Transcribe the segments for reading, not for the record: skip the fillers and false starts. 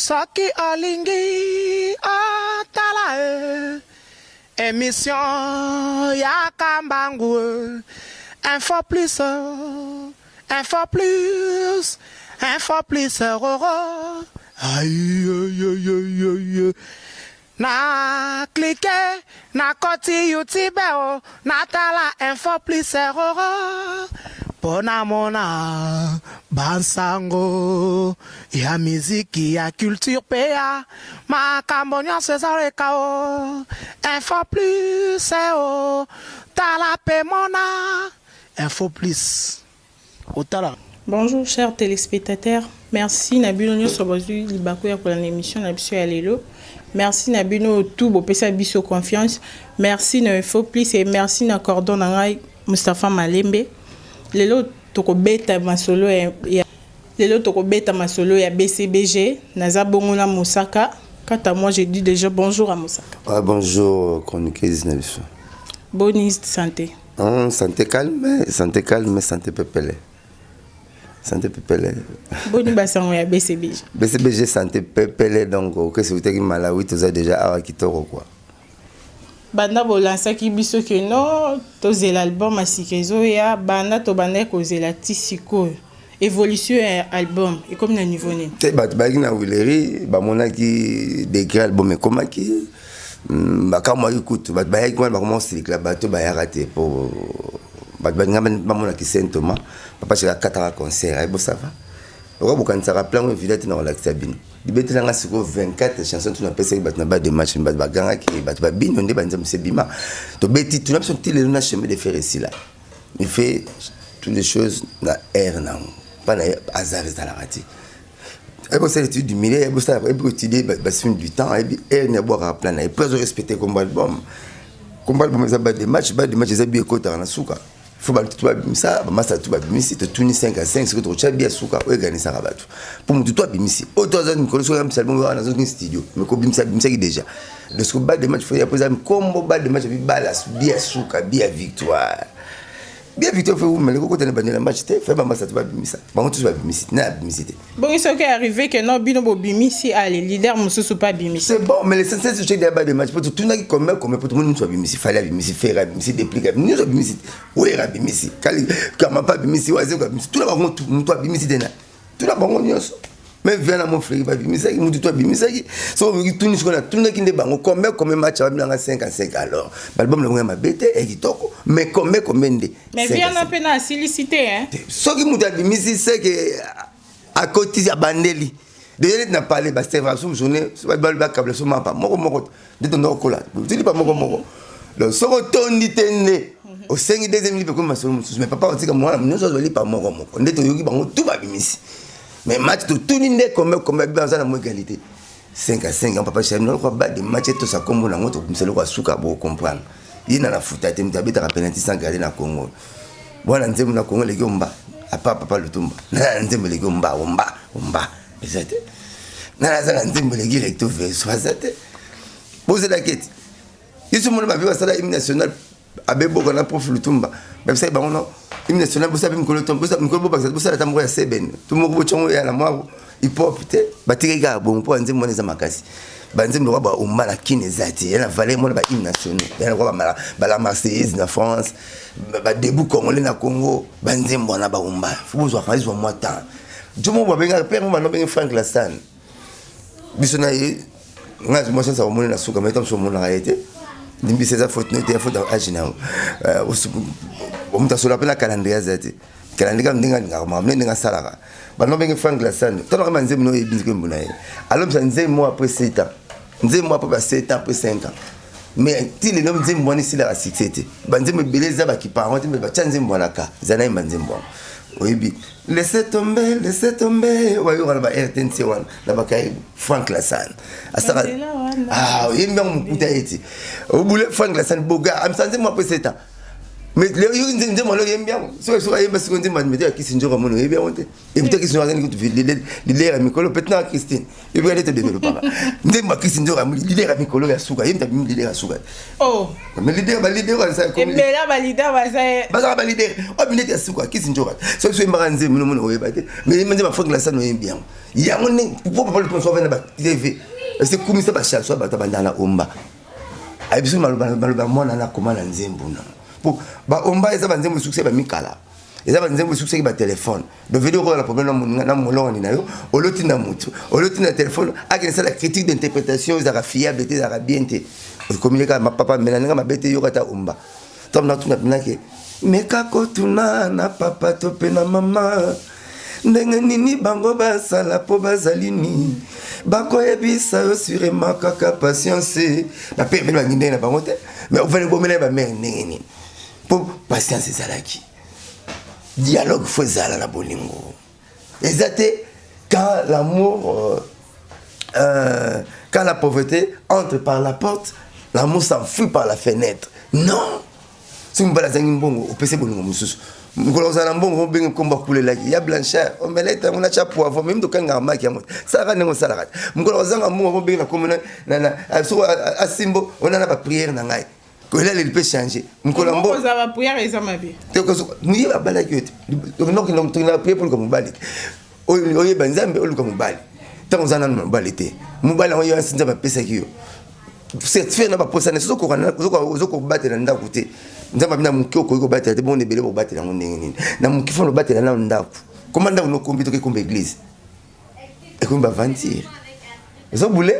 Soki olingi otala émission ya Kambangu info plus aïe aïe aïe aïe na cliquer na koti YouTube na tala info plus pona mona bansango ya miziki ya culture pea makambonya cesare kao info plus tala pe mona info plus otala. Bonjour chers téléspectateurs, merci Nabino Nyo Sobozui Libakoya pour l'émission Nabisio Alelo. Merci Nabino tout beau pesa biso confiance. Merci na info plus et merci na cordon ngai Mustafa Malembe. Lelo toko beta masolo ya lelo toko beta masolo ya BCBG naza bongona Mosaka. Quant à moi, je dis déjà bonjour à Mosaka. Ah, bonjour chroniqueuse Nabiso. Bonne santé. Santé calme, santé pepele. Santé pepele. Bonne basango ya BCBG. BCBG santé pepele donc que si vous êtes Malawi tu as déjà à Kitoro quoi. Banda bolansa ki biso ke no to l'album asikezo ya banda to banda ko zela tisiko évolution album et comme na niveau né te bat ba na wileri ba mona ki décret album comment ki ba ka mo écoute bat ba ki ba commence la bato ba ya raté pour bat ba ngam ba mona ki Saint-Thomas papa chez la 4 concert et bon ça va on va quand ça plan évidemment dans la sabine libété là siko 24 chansons tu n'appelles ça bat na ba de match bat ba ganga ki bat ba bin on dit ba nzam c'est bima to beti tu n'as pas le na chemin de faire ici là il fait toutes les choses na air na pas na hasard dans la raté et pour ça l'étude du milieu et pour ça et pour étudier bah du temps et ne boire à plan et pas respecter comme album ça bat des matchs ça bien côté na suka faut ba tout ça ba massa tout ba bimisi to tuni 5 à 5 c'est que tu as bien suka ou gagner ça rabatu pour me tout bimisi autant ça nous connaissons même album dans un studio mais ko bimisa qui déjà le scoop ba des matchs faut y poser combo ba des matchs balas bien suka bien victoire bien victoire fait mais le côté na banela match te fait ba massa tout ba bimisa ba tout ba bimisi na bimisi te bon il s'est arrivé que non bino bo bimisi allez leader mususu pas bimisi c'est bon mais l'essentiel c'est que des matchs pour tout n'a comme pour tout le monde soit bimisi fallait bimisi faire bimisi dépliquer nous soit bimisi oui ra bimisi kali kama pas bimisi waze ko bimisi tout la bango tout bimisi dena tout la bango nyos mais viens à mon frère ba bimisi qui mutu to bimisi so tout ni skona tout n'a qui ne bango comme match va bien 5 à 5 alors l'album le ngama bete et kitoko mais comme ndé mais viens un peu na silicité hein so qui mutu bimisi c'est que à côté ya bandeli déjà n'a parlé bah c'est vrai sur journée so ba câble so mapa moko de ton okola tu dis pas moko le so tondi tende au 5 deuxième libre comme masolo mais papa on dit que moi nous so li pas moko ndeto yoki bango tout ba bimisi mais match tout ni comme bien ça la égalité 5 à 5 papa chez nous quoi ba de match tout ça comme on a ngoto kumselo kwa suka bo comprendre yina na futa te mtabeta ka penalty sans garder na Congo bona nzemu na Congo leki omba apa papa lutumba na nzemu leki omba exact na za nzemu leki recto verso exact poser la quête ils sont mon ba viva ça hymne national abebo kana prof lutumba ba sai ba ono hymne national bo sabi mkolo tombo sa mkolo bo ba sa tambo ya seben tumo bo chongo ya na mwa hip hop te batirika bon po nzemu mona za makasi banzim lo ba umba na kinezati yana valé mo ba hymne national yana ko ba la Marseillaise na France ba debout congolais na Congo banzim bona ba umba faut zo khaliz wa mota jomo ba benga père mo no benga Frank Lassane bisona yi ngazi mo sensa mo na suka mais tam so mo na été dimbi c'est ça faute note faute agina o muta so la pena calendrier zati calendrier ndinga ngama ndinga salaka ba no benga Frank Lassane to no manzim no yebinzi ko mbuna ye alors ça nzem moi après 7 ans nzem moi après 7 ans après 5 ans mais ti le nom nzem moi ni sila a succès banzem beleza ba ki parent mais ba tsanzem moi naka zana banzem bon oyebi laissez tomber wayo ngala ba RTNC wan la ba kay Frank Lassane asara ah yimba mukuta eti obule Frank Lassane boga am sanze mo après 7 ans mais le yo nzembo malo yembia so yemba siko nzembo mettre à Kisinjo comme on est bien monté et peut-être qu'ils sont en train de lire Mikolo peut-être Christine il veut être développé nzembo Kisinjo comme leader Mikolo ya suka yemba leader ya suka oh mais leader ça comme et mais là leader ba leader oh bien ya suka Kisinjo so so yemba nzembo no mono oyeba te mais nzembo faut que la ça no yembia ya on pour pas le penser na ba TV c'est comme ça ba chaque soit ba tabandana omba ay biso maloba mona na komana nzembo na pour ba omba eza banzembo succès ba mikala eza banzembo succès ba téléphone de vidéo ko la problème na moloni na yo oloti na mutu oloti na téléphone akene ça la critique d'interprétation za fiabilité za bien te communiquer ma papa menanga ma bete yo kata omba tom na tuna pinake meka ko tuna na papa to pe na mama ndenge nini bango basala po bazalini bakoyebisa yo sûrement kaka patience ba pe ba nginde na bango te mais on va le bomela ba mère ndenge nini pour patience ezalaki dialogue faut ezala na bolingo ezate quand l'amour quand la pauvreté entre par la porte l'amour s'enfuit par la fenêtre non si mbala zangi mbongo opese bolingo mususu ngolo za mbongo benga komba kulelaki ya blanchard omelette on a cha poivre même to kanga maki ya moto ça va nengo sala kati ngolo za mbongo benga komona na asimbo on a na ba prière na ngai que là il peut changer ngolo mbo za ba prière eza mabe te ko ni ba bala kyote donc on a prié pour que mobali oye banzambe oluka mobali tant on a mobali te mobali on yo sinza ba pesa kiyo c'est fait na ba posa ne soko batela ndako te nzamba bina mukio ko batela te bonne belé batela ngondenge nini na mukifo no batela na ndako komanda no kombi to ke kombe église e komba vantir zo boulé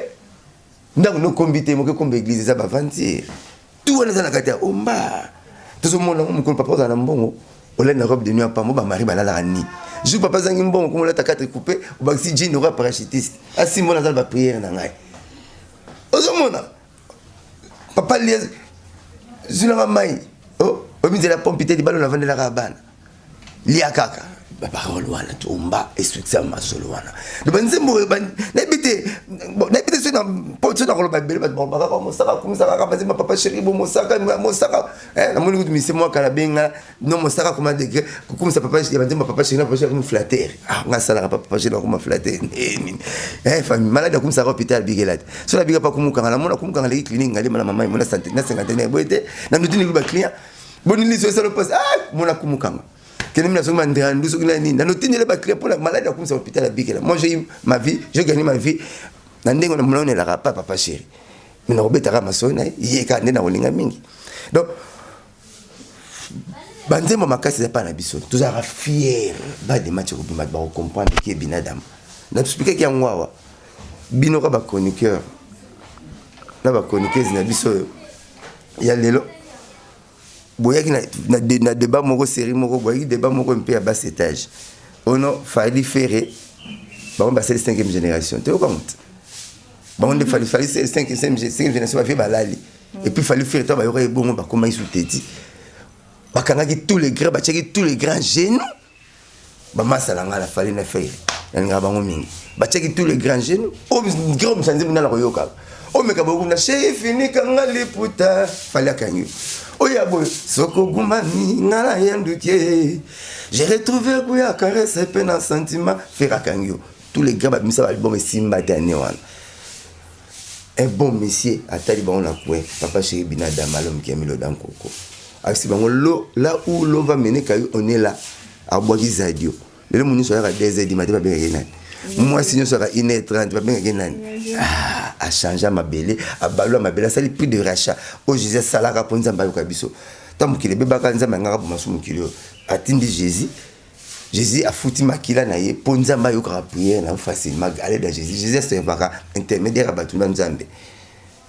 ndako no kombi te mo ke kombe église za ba vantir tout wana za na kata omba tout mona mukolo papa za na mbongo ole na robe de nuit pa mo ba mari balala ni je papa zangi mbongo ko la ta 4 coupé o ba si jean aura parachutiste asi mona za ba prière na ngai ozomona papa lié zuna mai oh omi la pompité di balo na vendre la rabana lia kaka ba parole wana tomba et succès ma solo wana de banzembo na bité sur na porte na ba belle ba ba ko saka comme ça ka banzembo papa chéri bo mosaka na moni ko mi c'est moi kala benga non mosaka comment degré comme ça papa ya banzembo papa chéri papa chéri flatter ah nga sala papa chéri comme flatter famille malade comme ça hôpital bigelade so la biga pas comme kanga na mona comme kanga les clinique ngali mala mama mona santé na 50 boité na nutini ba client boni liso ça le passe ah mona comme kanga que nous sommes en train de nous organiser. Nous tenons les clés pour la maladie comme ça hôpital à Bigela. Moi j'ai eu ma vie, j'ai gagné ma vie. Nandingo na mulone la rapa papa chéri. Mais na robeta kama sona yeka ndena olinga mingi. Donc banzemo makasi pas na biso. Tous ara fier ba de match ko bima ba comprendre qui est binadam. Na expliquer ki ngwawa. Bino ka ba chroniqueur. Na ba chroniqueuse na biso ya lelo. Boyaki na débat moko série moko boyaki débat moko un peu à bas étage ono fali ferré bon bah c'est la 5e génération tu vois compte bon on fali 5e génération va faire balali et puis fali ferré toi bah yaurait bon bah comment ils sont têtis bah kangaki tous les grands bah checker tous les grands génies bah masalanga la fali na ferré nga bango mingi bah checker tous les grands génies oh grand msanze mna la royoka oh meka boku na chéri fini kanga liputa fali akanyu oya boy soko gumani ngala yanduke j'ai retrouvé kuya caresse peine en sentiment faire akangyo tous les gars ba misa album simba tane wana un bon monsieur atali ba on la quoi papa chéri binada malom qui a mis le dans coco asi bango lo là où l'on va mener kayo on est là à bois zadio le moni so ya 2h du matin ba bien yenani moi sinon sera 1h30 ba bien yenani a changé ma belle a balo ma belle ça plus de rachat au Jésus salara pour nzamba yo kabiso tant qu'il beba ka nzamba ngaka pour masumu kilo atindi Jésus a foutu makila na ye pour nzamba yo ka prière na facilement aller dans Jésus c'est pas intermédiaire à batuna nzambe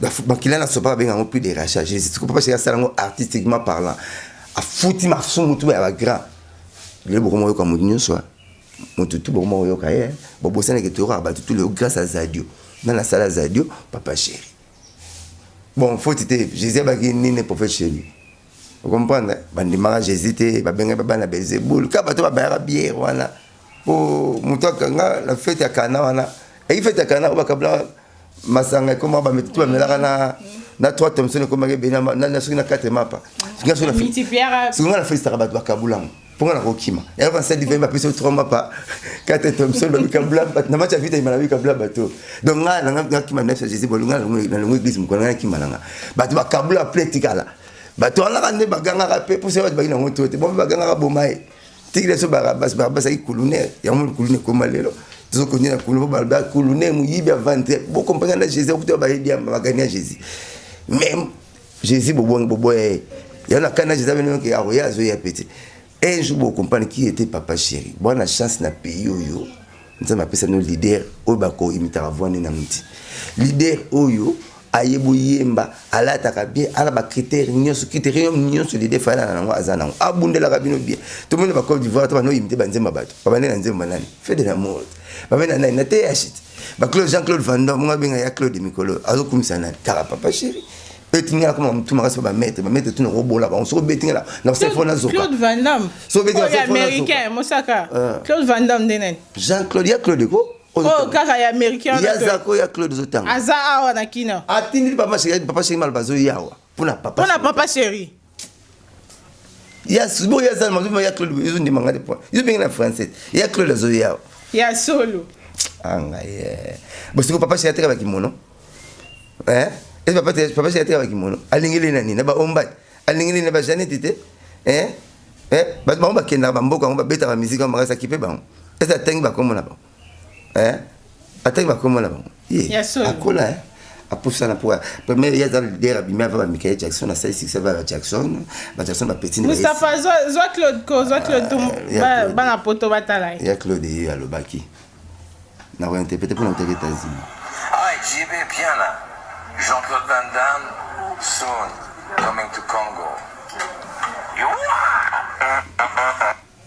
la makila na sopa benga plus de rachat Jésus tu peux pas chercher ça artistiquement parlant a foutu masumu tout ya grand le beaucoup mo yo ka modinyo soit motutu beaucoup mo yo ka ye bobo sana que tu auras battu tout le grâce à Zadio dans la salle Zadio papa chéri bon faut était Jésus ba ki nini prophète chez lui vous comprenez bandimara Jésus te ba benga baba na Belzéboul ka bato ba ba bière wana pour mutoka nga la fête ya Kana wana et fête ya Kana ba kabla masanga comment ba metu ba melaka na 3 Thompson comme benama na soki na 4 mapa soki na felisaka bato bakabulango ponga na kokima ya va ça divin ba peso 3 mapa 4 Thompson ba kabula na match vite imana ba kabula bato donc nga kima na Jésus bolunga na longo église mukona na kima nanga bato bakabula pletikala bato ala kande baganga rapé pour ça ba ina ngoto te bon baganga bomaye tikile so barabas ay kulune ya mo kulune koma lelo zo ko nyina kulune ba kulune mu yibi avante bo comprendre la Jésus ko to ba yedia ba gagner Jésus même Jésus bobo ya na kana Jésus beno ke ya zo ya petit un jour bo comprendre qui était papa chéri bonne chance na pays oyo nzama pesa no leader o ba ko imita avone na muti leader oyo ayebo yemba alataka bien ala ba critère nyonso leader fala na ngo azana ngo abundela kabino bien tout le monde ba Côte d'Ivoire to ba no imite banzemba bato ba bana nzemba nani fait de l'amour ba bana nani na te yashit ba Claude Jean-Claude Van Damme nga benga ya Claude Mikolo azo kumisa nani kara papa chéri betinga comme mtu makasi ba mettre tout no robola ba on so betinga na se fona zo Claude Van Damme so betinga c'est américain mosaka Claude Van Damme denen Jean-Claude ya Claude ko kaka ya américain ya zako ya Claude Zotang aza awa na kina atindi papa chéri mal bazo yawa pona papa chéri ya subo ya zalma ya Claude izo ndi mangade point izo benga na français ya Claude zo yawa ya solo anga ye bosiko papa chéri ateka bakimono et papa chéri ateka bakimono alingeli nani na ba omba alingeli na ba Janette te ba ba kenda ba mboka ba beta ba musique ba sa kipe ba esa tengi ba komona ba attaque va comment là-bas akola pour ça pour premier il y a dans le abîmé va Michael Jackson à 6 va Jackson va petit Mustafa zo Claude ba na poto batala ya Claude à Lobaki na va interpréter pour l'intérêt États-Unis JB bien là Jean-Claude Van Damme soon coming to Congo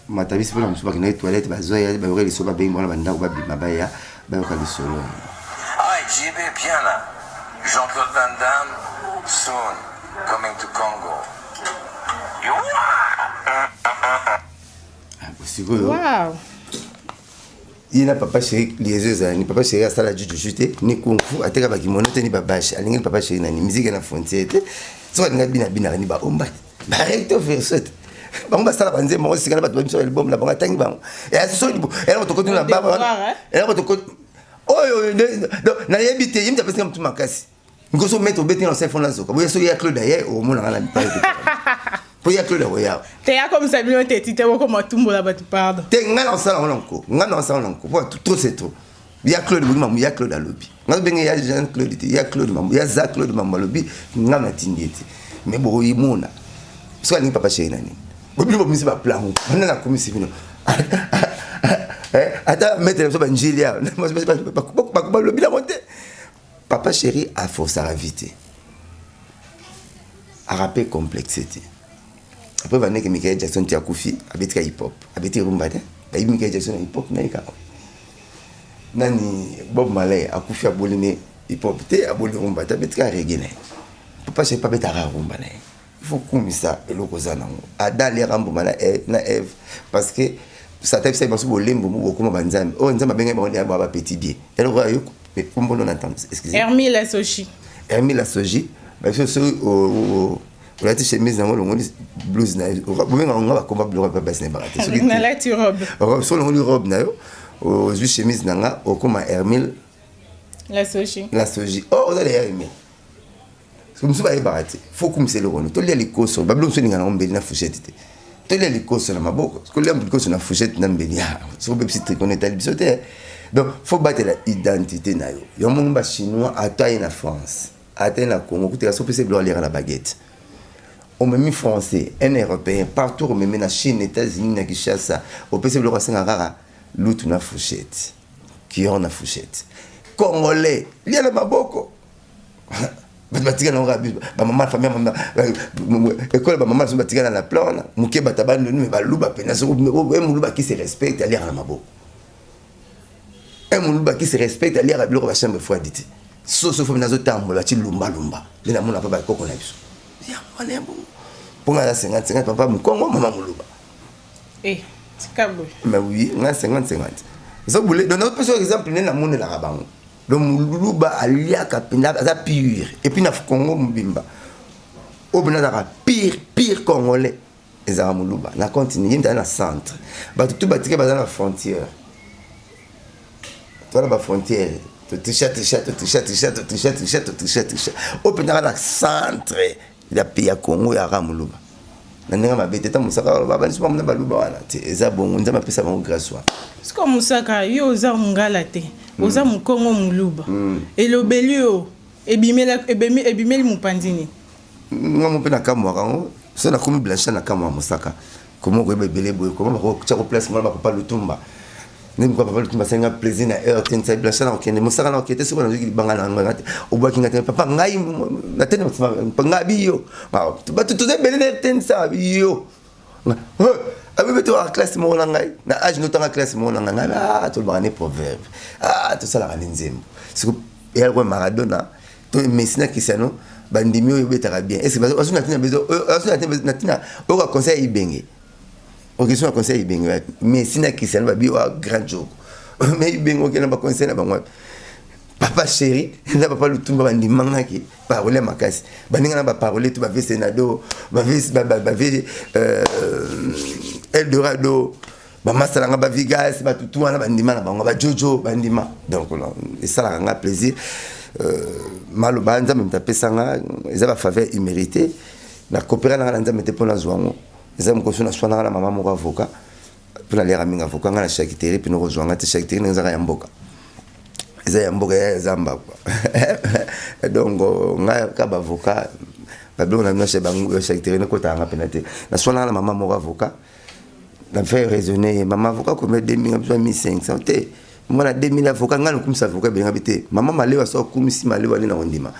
matabisi pona musuba kina toilette bazoya ba yore soba bengi mwana banda ba mabaya ba yoka lisolo JB bien là Jean-Claude Van Damme soon coming to Congo wow ina papa chéri liaison ni papa chéri asala juju jute ni kung fu ateka ba kimono te ni babashi alingi papa chéri na ni musique na frontière te so nga bina ni ba omba ba recto verset bango basala banze mo sikana bato bamiso album na bango tangi bango ya so libo ela ko tokoti na baba ela ko tokoti oyo na yebite yimta pesa mtu makasi ngoso mettre beti na se fona zoka boye so ya Claude aye o mona ngala mi pare po ya Claude oya te ya comme ça bien te tite ko matumbo la batu pardon te ngala sala onko po tout c'est trop ya Claude mamu ya Claude alobi ngala benga ya Jean Claude ya Claude mamu ya za Claude mamu alobi ngala tindieti mais bo yimona so ani papa chéri nani bobilo bomisi ba plan bana na komisi bino ata mettre so banjilia ba lobi la monter papa chéri a force à vite a rappé complexité après va que Michael Jackson tia kufi abetika hip hop abeti rumba te ba Michael Jackson hip hop na ika nani Bob Marley akufi abolini hip hop te abolini rumba te abetika reggae na papa chéri pas beta rumba na il faut comme ça et lokoza nango adali rambo na Eve parce que ça t'a fait basu bolembo mo ko banzambe o nzamba benga ba petit biais elle roya yo kombo non entendre excusez Hermile la soji ba so o la chemise nango longo blues na benga nga ba komba bleu ba basse ne barate so na la ti robe so longo robe na yo o ju chemise nanga o koma Hermile la soji oh on a les Hermile comme ça va barate faut comme c'est le rôle to les koso bablo so ninga ngombe na fuchette te to les koso na maboko parce que les koso na fuchette na mbeli ya so be petit triconet tal bisote donc faut battre la identité na yo yo mongba chinois ataye na France ataye na Congo kuteka so pese bloire la baguette on me mis français un européen partout on me met na Chine États-Unis na Kinshasa au pese bloire singa rara lutu na fuchette qui on na fuchette congolais li na maboko batika na rabi ba maman famille maman école ba maman so batika na la plan muke batabando ni ba luba pena so muluba qui se respecte aller à la mabo muluba qui se respecte aller à biloko ba chambre fois dit so fo na zo tambo ba ti lumba le na mona pa ba koko na biso ya mwana bon ponga la 50 papa mukongo maman muluba tikabo mais oui na 50 so boule donner par exemple na mona la rabango donc muluba aliaka penda ça pur et puis na Congo mubimba obina pire congolais ezara muluba na continue na centre ba tout batike ba na frontière toi la frontière t-shirt obina na centre ya pays ya Congo ya ramuluba na ndenge mabete ta musaka baba nisi bamuna baluba wana te eza bongo nzama pesa bango grâce wa siko musaka yo oza mungala te oza mukongo muluba elobeli yo ebimeli mupandini ngamo pe na kamwa kango so na komi blanche na kamwa musaka komo ko ebele boy komo ko tshako place mala ba papa lutumba nem ko papa lutumba senga plaisir na heure tensa blanche na okende musaka na okete siko na ziki bangana ngati obwaki ngati papa ngai na tene panga biyo ba tu ebele na tensa biyo abi beto a classe mo na ngai na age no tanga classe mo na ngai to ba ne proverbe to sala ka nzembo siko ya ko Maradona to Messi Cristiano bandimi oyo betaka bien est-ce que asu natina bezo asu natina o ka conseil ibenge o question conseil ibenge mais sina Cristiano babi wa grand joke mais ibenge o kena ba conseil na bango papa chéri na papa lutumba bandimanga ki parole makasi baninga na ba parole to ba ve senado ba ve Eldorado ba masalanga ba vigas ba tutu wana bandima na bango ba jojo bandima donc et ça la nga plaisir maloba nzambe mtapesanga eza ba faveur immérité na coopérer na nzambe te pona zwango eza mkoso na swana na mama moko avocat pona lera minga avocat ngana shakiteri pino ko zwanga te shakiteri nzaka ya mboka eza ya mboka ya zamba quoi donc nga ka ba avocat ba blo na na bango shakiteri ne ko tanga penate na swana na mama moko avocat na fait raisonner mama avocat comme 2500 te mwana 2000 avocat ngana kumisa avocat benga bite mama malewa so kumisi malewa ni na ondima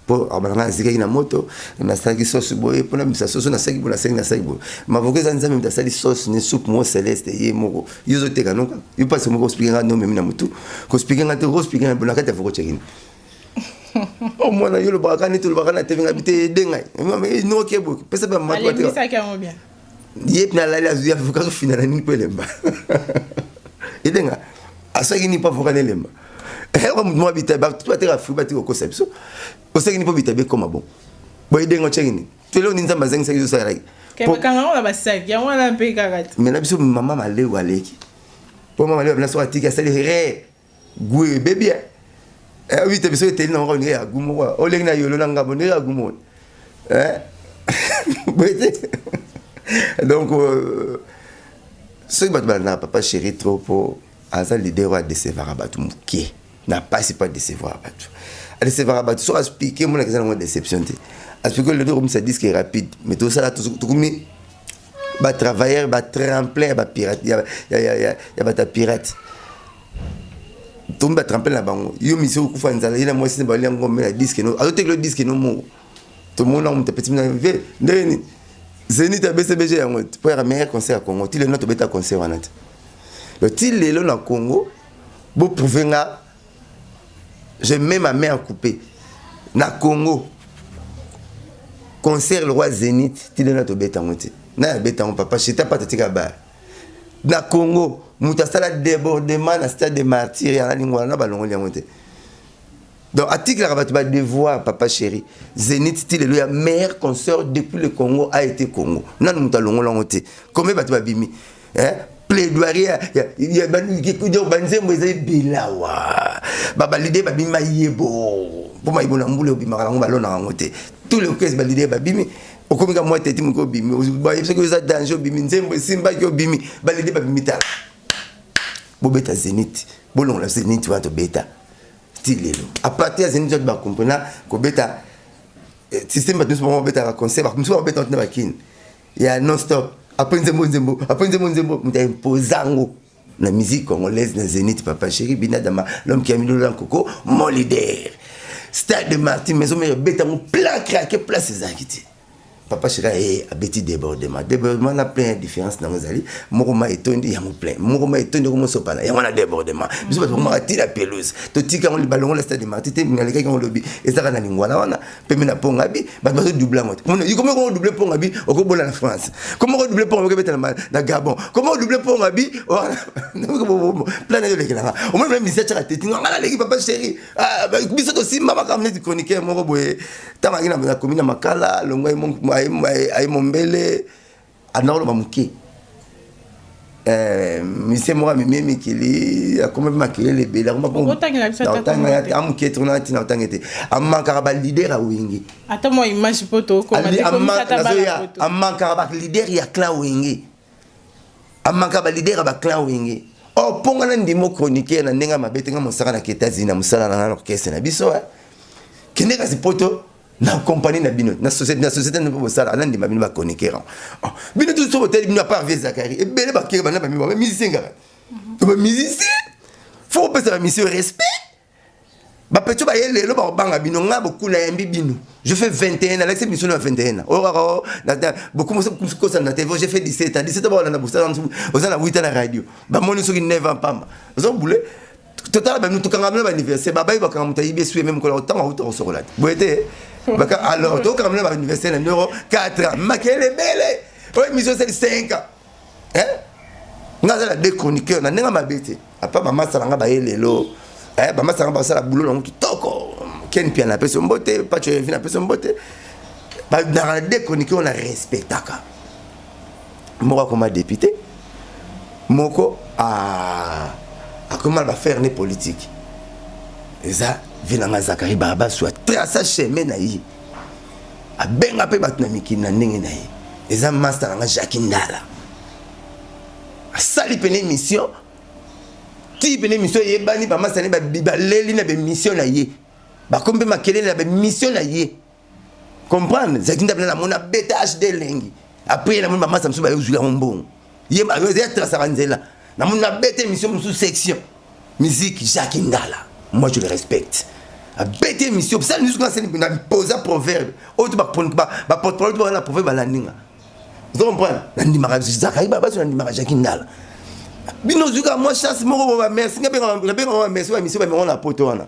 po abanga zikaki na moto na saki sauce boye pona misa sauce na saki bona saki na saki boye mavocat za nzambe mtasali sauce ni soupe mo celeste ye moko yuzo teka noka yu passe moko expliquer nga no memi na mutu ko expliquer nga te ko expliquer bona kata avocat chekini o mwana yo lo baka ni to lo baka na tevinga bite denga no kebo pesa ba mama allez ça qui est bien yep na la ya avocat so finala ni pelemba edenga asaki ni pa voka nelemba ero mo bita ba tu atera fu ba ti ko conception osaki ni po bita be comme bon boy dengo chekini telo ni nzamba zengi saki so sara ke bakanga na basaki ya wana pe kakati mais na biso mama male waleki po mama male na so atiki asali re gwe bebia oui te biso teli na ngoni ya gumo o lengi na yolo na ngabo ne ya gumo boyete donc ce que batna papa chéri trop pour asa leader wa décevoir abatu muke na pas c'est pas décevoir abatu a décevoir abatu so expliquer mon exemple de déception te expliquer le comme ça dit que rapide mais tout ça tout comme ba travailleur ba tremplin ba pirate ya ba ta pirate tomba tremplin la bango yo mission ku fa nzala ina moi c'est ba lengo mais la disque no azote le disque no mo tout le monde on te petit na ve ndeni Zénith a BCBG yango pour un meilleur concert à Congo til notre beta concert wana le til lelo na Congo bo prouver nga je mets ma main à couper na Congo concert le roi Zénith til notre beta ngote na beta mon papa chita pas tika ba na Congo mutasala débordement na stade de martyrs ya lingwa na balongo yangote donc article rabat ba devoir papa chéri Zénith til le meilleur concert depuis le Congo a été Congo nan mutalongo langote comme ba bimi plaidoirie ya bani ki do banzembo ezali bilawa baba lide ba bima yebo po mai bona mbule obima kala ngba lona ngote tous les cases ba lide ba bimi okomika moi tete mko bimi ba yebse ko za danger bimi nzembo simba ki obimi ba lide ba bimi tala bo beta Zénith bolon la Zénith wa to beta tilelo a partir ya Zénith ba comprendre ko beta système ba tous mo beta concert ba mso beta na bakin ya non stop après nzembo muta imposango la musique congolaise na Zénith papa chéri binadama l'homme qui a mis le dans coco mon leader stade de Martin maison mais beta mon plein craqué place ses acquités papa chéri a petit débordement na plein différence dans les alliés mokoma etondi ya mo plein mokoma etondi ko mo sopana ya wana débordement biso ba ko ti la pelouse to tika on li balongo la stade de martité ngaleka ko lobi ezaka na lingwana wana pembe na ponga bi ba doubler moto on y comment on doubler ponga bi o ko bola na France comment on doubler ponga bi na Gabon comment on doubler ponga bi plein de lekela au moins même mise tcha tete ngala leki papa chéri biso to simba makamne di chroniqueur moko boye tanga ngina na commune makala longwa ay mombele analo bamuki mise moi mimi kili akoma makile le bela koma tanga amuki tona tina tangete amanka ba leader a wingi ata mo image poto ko ma amanka ba leader ya clan wingi amanka ba leader ba clan wingi o ponga na ndimo chroniquer na ndenga mabete nga mosaka na États-Unis na musala na orchestre na biso kende kasi poto na compagnie na bino na société na bosala na ndima bino ba chroniquer bino tout so hotel bino pas avec Zakari et bele ba kire bana ba musicien ngara to ba musicien faut pas ça mission respect ba peto ba yele lo ba banga bino nga beaucoup na yambi bino je fais 21 ans avec cette mission na 21 ans oh beaucoup mo ça na TV j'ai fait 17 ans ba na bosala na 8 ans na radio ba moni so ki 9 ans pas zo boule total ba nous to kanga ba anniversaire ba ba ba kanga mutayibe sué même ko autant auto sur la boete alors donc quand même à l'université en euro 4 ans makele bele oui mission c'est 5 ans hein ngaza la deux chroniqueurs na nenga mabete apa mama salanga ba elelo mama salanga ba sala boulot na kitoko ken pia na peso mbote pas tu vient na peso mbote ba dans la deux chroniqueurs on a respectaka moko comme député moko a comment va faire les politiques et ça Vilanga Zakari Baba soit traça chemin na yi a benga pe batnamiki na ndenge na yi eza master nga Jacques Ndala a sali pene mission ti pene mission ye bani ba master ne ba leli na be mission na yi ba kombe makele na be mission na yi comprendre Jacques Ndala na mona beta HD lengi après na mona master mso ba yuzula mbongo ye ba yo traça nzela na mona beta mission sous section musique Jacques Ndala. Moi je le respecte. A bête mission, ça nous quand c'est na poser proverbe. Autre ba porte-parole de la proverbe la ninga. Vous comprenez? Na ndimara Zakari Baba sur na ndimara Jacques Ndala. Bino zuka moi chasse moko ba merci ngabenga merci ba mission ba me on la poto wana.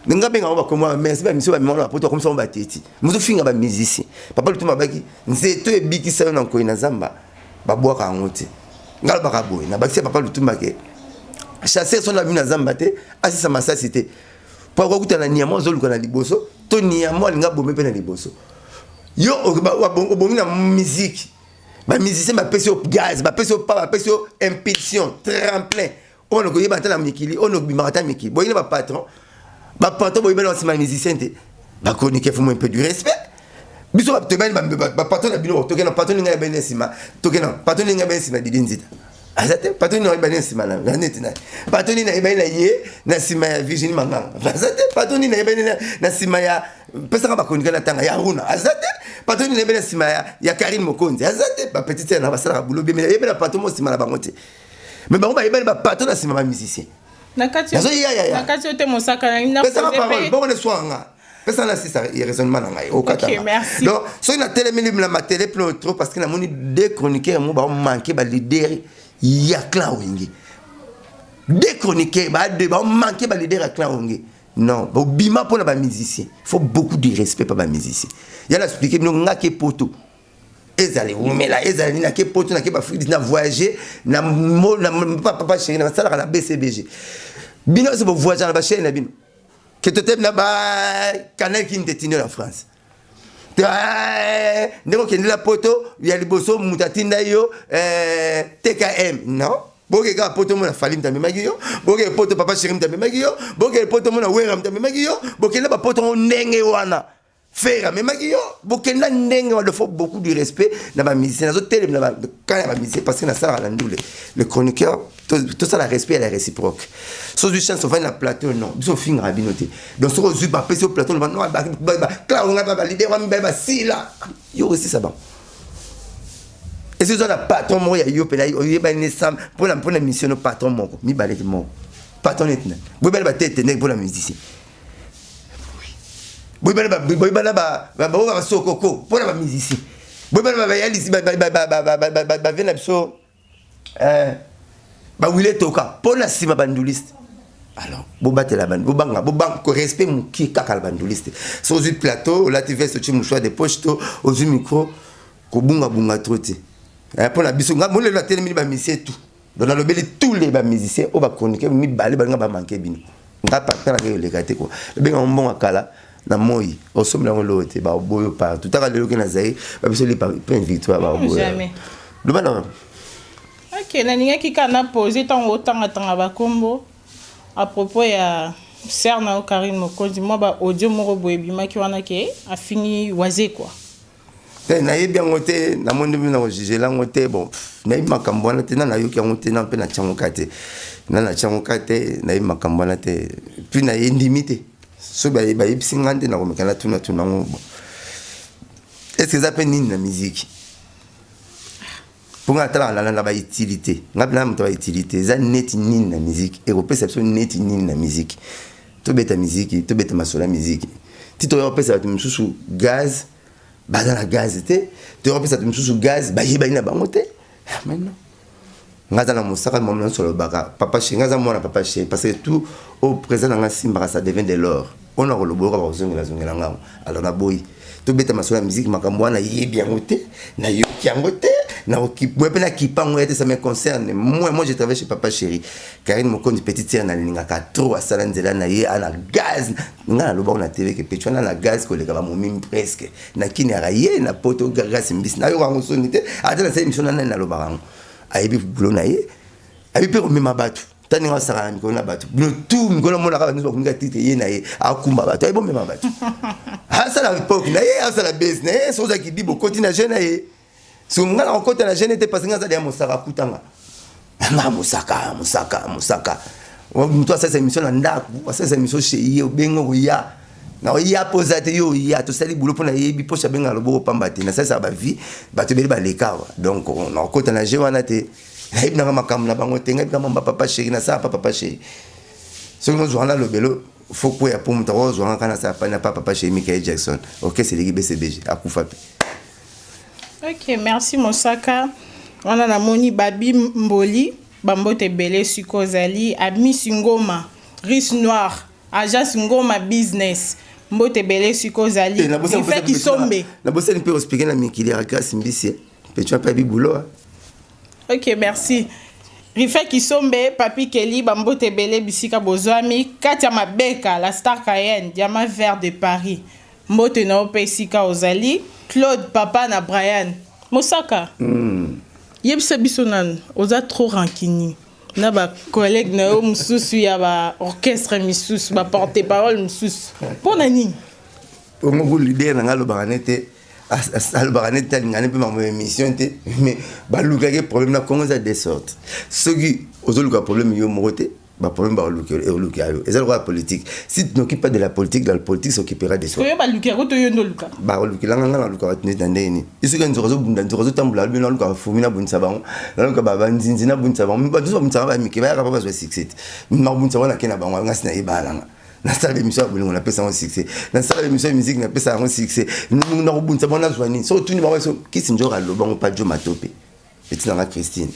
Ngabenga ba comme merci ba mission ba me on la poto comme ça on ba teti. Muzo finga ba musicien. Papa le tuma baki nzeto e biki sa na ko ina zamba. Ba boaka ngote. Ngala ba kaboy na baki papa le tuma ke chasser son ami na zambate asi sa masasité pour ko kutana niamo zolu kana liboso to niamo alinga bombe pe na liboso yo obongi na musique ba musicien ba peso gaz ba peso pa ba peso impulsion tremplin on ko yeba tala mikili on ko bimata mikili boyina ba patron boyeba na sima musicien te ba chroniquer faut un peu du respect biso ba te ba patron na bino to kena patron nga ben sima to kena patron nga ben sima didinzita azate patoni na ibani sima na neti na patoni na ibani na ye na sima ya Virginie Manganga azate patoni na ibani na sima ya pesa ba konika na tanga ya Runa azate patoni na ibani na sima ya Karine Mokonzi azate ba petite na basala boulot bien mais ibani patoni mo sima na bangote mais ba ibani ba patoni na sima ba musicien nakati ote mosaka na pesa ba parole bon ne soanga pesa na si ça raisonnement na ngai au kata merci donc so ina télé na ma télé plus trop parce que na moni deux chroniqueurs mo ba manquer ba leader ya clan wingi des chroniqueurs ba manquer ba leader à clan wingi non ba bima pour ba musicien faut beaucoup de respect pour ba musicien ya la expliquer no ngake poto ezali umela ezali na ke poto na ke ba fridi na voyager na papa chéri na sala na BCBG bino se voyager na ba chéri na bino que te na ba canal qui n'était en France ndeko kendi la poto ya liboso mutatinda yo TKM non boke ka poto mona falim tambe magiyo boke poto papa chéri tambe magiyo boke poto mona wera tambe magiyo boke na ba poto ndenge wana faire mais magiyo boke na ndenge wana faut beaucoup de respect na ba musicien na télé na ba quand ba musicien parce que na ça la ndule le chroniqueur tout ça la respect et la réciproque so du chance va na plateau non biso finga rabinoté donc so zu ba pèse au plateau non ba claro nga ba leader wa ba sila yo aussi ça ba et c'est ça la patron mo ya yo pe la yo ba ni sam pour la mission no patron mo mi ba le mo patron etna bo ba tête ne pour la musicien boyebana basokoko mpona bamusicien boyebana bayalisi bave na biso bawile toka mpona nsima banduliste. Alors bobatela bobanga ko respect moki kaka la banduliste so ozwi plateau olati veste otie mouchoir de poche to ozwi micro kobunga trop te mpona biso nga molelo atelemini bamusicien tout donc nalobeli tous les bamusiciens oyo bachronique mibale balinga bamanke bino nga partenaka yoleka te kua ebenga mbongo kala na moi osombela yango loo te baoboyo partout taka lelo ke nazali babiso lipa plein victoire baoboyo lobana. Ok, nalingaki kaka na pose ntango otangatanga bakombo à propos ya serna Karine Mokonzi moi ba audio moko boye bimaki wana ke afini waze quoi. Nayebi yango te namondi bino kojuge lango te bon nayebi makambo wana te nayoki yango te na mpe na tiangoka te natiangoka te nayebi makambo wana te puis nayendimi te so bayebisi nga nde nakomeka natuna yango bon est-ce que eza mpe nini na miziki mponga atalaka na bautilité nga mpena moto bautilité eza neti nini na miziki ekopesa biso neti nini na miziki tobeta miziki tobeta masolo ya miziki ti toya kopesa bato mosusu gaz baza na gaz te toya kopesa bato mosusu gaz bayebani na bango te maintenant nga aza na mosaka mama nyonso alobaka papa che nga aza mwana papa che parce que tout au présent nanga simbaka ça devient de l'or ona koloboloka bakozongela ngango alors naboyi tobeta masolo ya miziki makambo wana yebi yango te nayoki yango te mpe nakipa yango ete ça me concerne moi je travaille chez papa chéri Karine Mokonzi petite sœur nalingaka trop asala nzela na ye ana gaz nga nalobako na tv ke petu wana na gaz koleka bamomimi presque nakinaka ye na poto gasi mbisi nayoka yango soni te ata nasala émission nanani nalobaka yango ayebi bulo na ye ayebi mpe komema bato tani nga saka na mikolo na bato bino tout mikolo monaka banyonso bakominga titre ye na ye akumba bato ayebi omema bato asala époque na ye asala base na ye sozaki dibo koti na je na ye so nga na okota na je n'était pas nga za ya mosaka kutanga nga mosaka moto asala émission na ndako asala émission chez ye obengo ya na oya posa te yo ya to sali bulo pona yebi posa benga loboko pamba te na sasa ba vie bato beli ba leka donc na okota na je wana te nayebi nanga makambo na bango te ngai kama papa chéri na sa papa chéri so ngo zwana lobelo faut quoi ya pour mutaro zwana kana sa pa na papa chéri Michael Jackson ok c'est l'équipe BCBG akufa pe. Ok, merci Mosaka. On a moni Babi Mboli, Bambote Belé Sukozali, Ami Singoma, Rice Noir, Agence Ngoma Business, Mbote Belé Sukozali. Il fait qui sombe. La bosse ne peut expliquer la mikili à grâce mbisi. Tu as pas biboulot. Ok, merci. Rife Kisombe, Papi Kelly, Bambote Belé Bisika Bozwami, Katia Mabeka, la star Cayenne, Diamant Vert de Paris, Mbote Naope Sika Ozali, Claude Papa na Brian Mosaka. Yebisa bisonan, oza trop rancuni. Na ba collègue na o mususu ya ba orchestre mususu, ba porte-parole mususu. Pona nini? Pour moi l'idée na ngalo baranete al baranete ngane pe ma émission te mais ba lukake problème na Congo za de sorte. Ce qui ozoluka problème yo morote. Bah problème bah et ça le politique si tu n'occupes pas de la politique dans la politique s'occupera de soi bah luka roto yo no luka bah luka langa na luka tne tandeni isu kan zozo bunda zozo tambula bino luka fumina bunza bango luka baba nzinzina bunza bango ba zozo bunza ba miki ba ka pas succès ma bunza wana kena bango ngasina ibalanga na salle émission bolingo na pesa en succès na salle émission musique na pesa en succès na bunza bona zwani so tuni ba so kisinjora lo bango pa jo matope petit na Christine